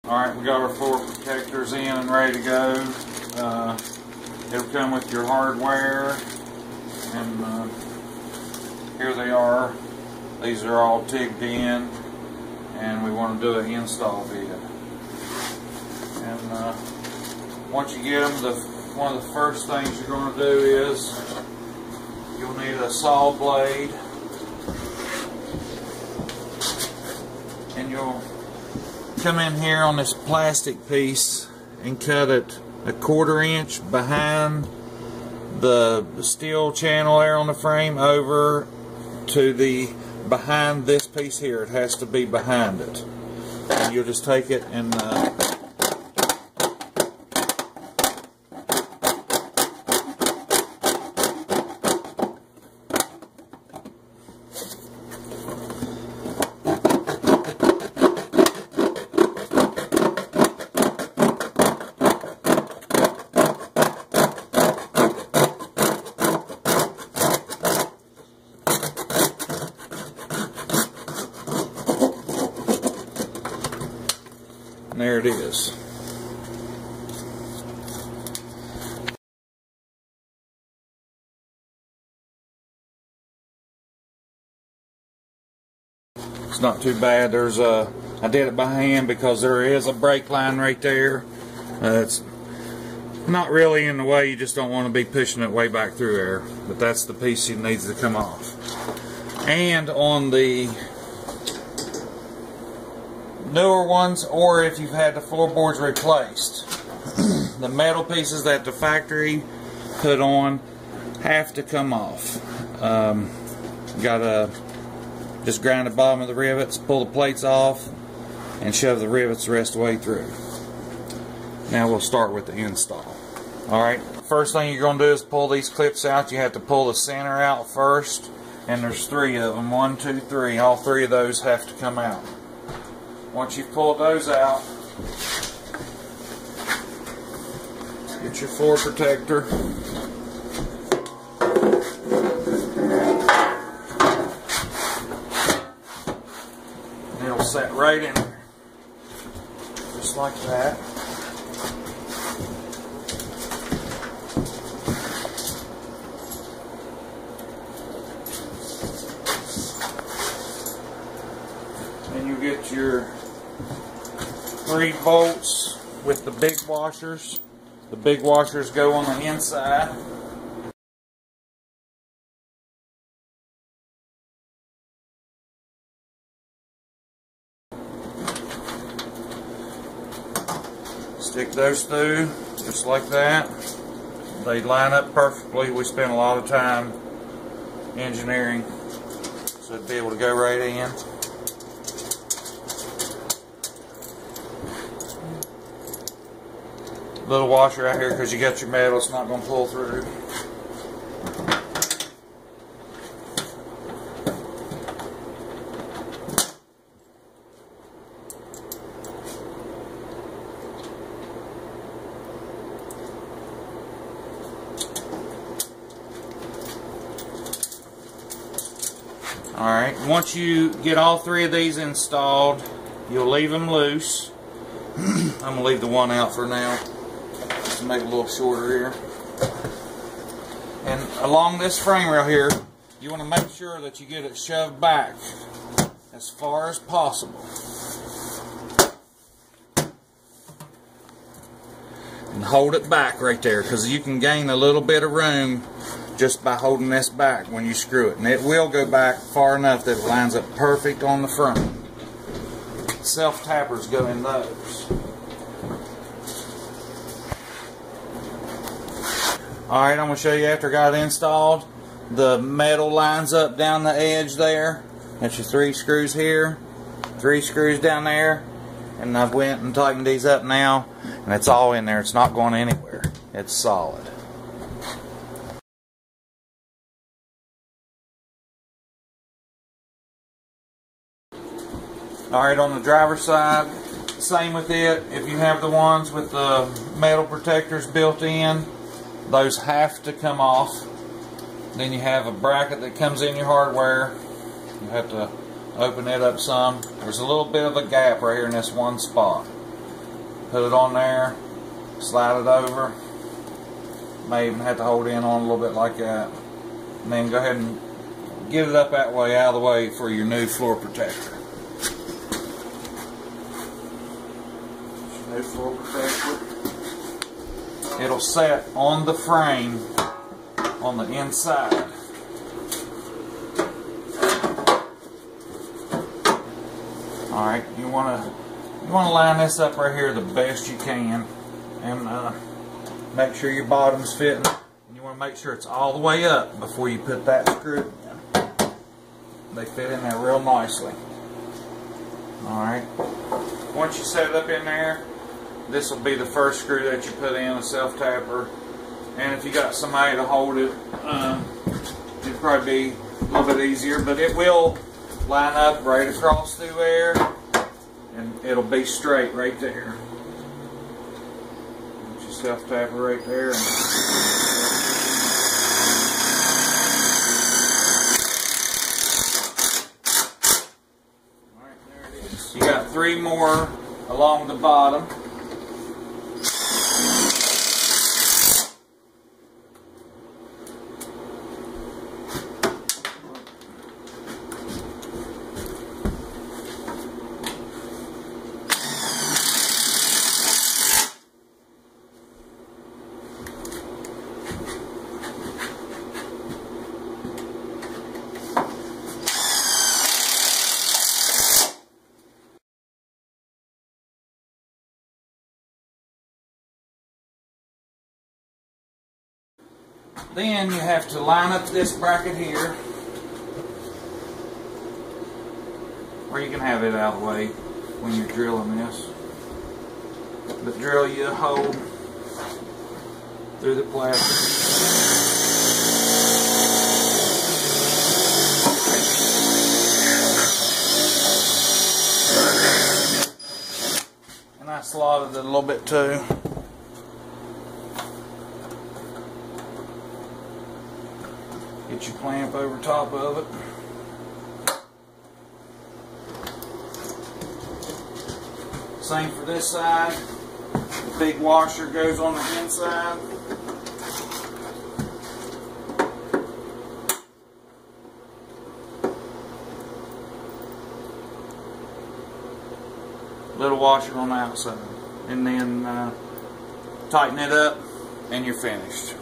Alright, we got our floor protectors in and ready to go. It'll come with your hardware, and here they are. These are all tigged in, and we want to do an install vid. And once you get them, one of the first things you're going to do is you'll need a saw blade, and you'll come in here on this plastic piece and cut it 1/4 inch behind the steel channel there on the frame over to the behind this piece here. It has to be behind it, and you'll just take it and there it is. It's not too bad. I did it by hand because there is a brake line right there. It's not really in the way, you just don't want to be pushing it way back through there. But that's the piece that needs to come off. And on the newer ones, or if you've had the floorboards replaced, the metal pieces that the factory put on have to come off. Gotta just grind the bottom of the rivets, pull the plates off, and shove the rivets the rest of the way through. Now we'll start with the install. Alright, first thing you're going to do is pull these clips out. You have to pull the center out first, and there's 3 of them. 1, 2, 3. All 3 of those have to come out. Once you've pulled those out, get your floor protector. And it'll set right in there. Just like that. And you get your 3 bolts with the big washers. The big washers go on the inside. Stick those through just like that. They line up perfectly. We spent a lot of time engineering so it'd be able to go right in. Little washer out here because you got your metal, it's not going to pull through. Alright, once you get all 3 of these installed, you'll leave them loose. I'm going to leave the one out for now, to make it a little shorter here. And along this frame right here, you want to make sure that you get it shoved back as far as possible. And hold it back right there, because you can gain a little bit of room just by holding this back when you screw it. And it will go back far enough that it lines up perfect on the front. Self-tappers go in those. Alright, I'm going to show you after I got it installed. The metal lines up down the edge there. That's your 3 screws here, 3 screws down there, and I've went and tightened these up now, and it's all in there. It's not going anywhere. It's solid. Alright, on the driver's side, same with it. If you have the ones with the metal protectors built in, those have to come off. Then you have a bracket that comes in your hardware. You have to open it up some. There's a little bit of a gap right here in this one spot. Put it on there, slide it over. May even have to hold in on a little bit like that. And then go ahead and get it up that way, out of the way for your new floor protector. New floor protector. It'll set on the frame on the inside. Alright, you wanna line this up right here the best you can, and make sure your bottom's fitting. And you want to make sure it's all the way up before you put that screw in. They fit in there real nicely. Alright, once you set it up in there, this will be the first screw that you put in, a self-tapper. And if you got somebody to hold it, it'd probably be a little bit easier, but it will line up right across through there, and it'll be straight right there. Put your self-tapper right there. Alright, there it is. You got 3 more along the bottom. Then you have to line up this bracket here, or you can have it out of the way when you're drilling this. But drill you a hole through the plastic. And I slotted it a little bit too. Get your clamp over top of it. Same for this side. The big washer goes on the inside. Little washer on the outside. And then tighten it up and you're finished.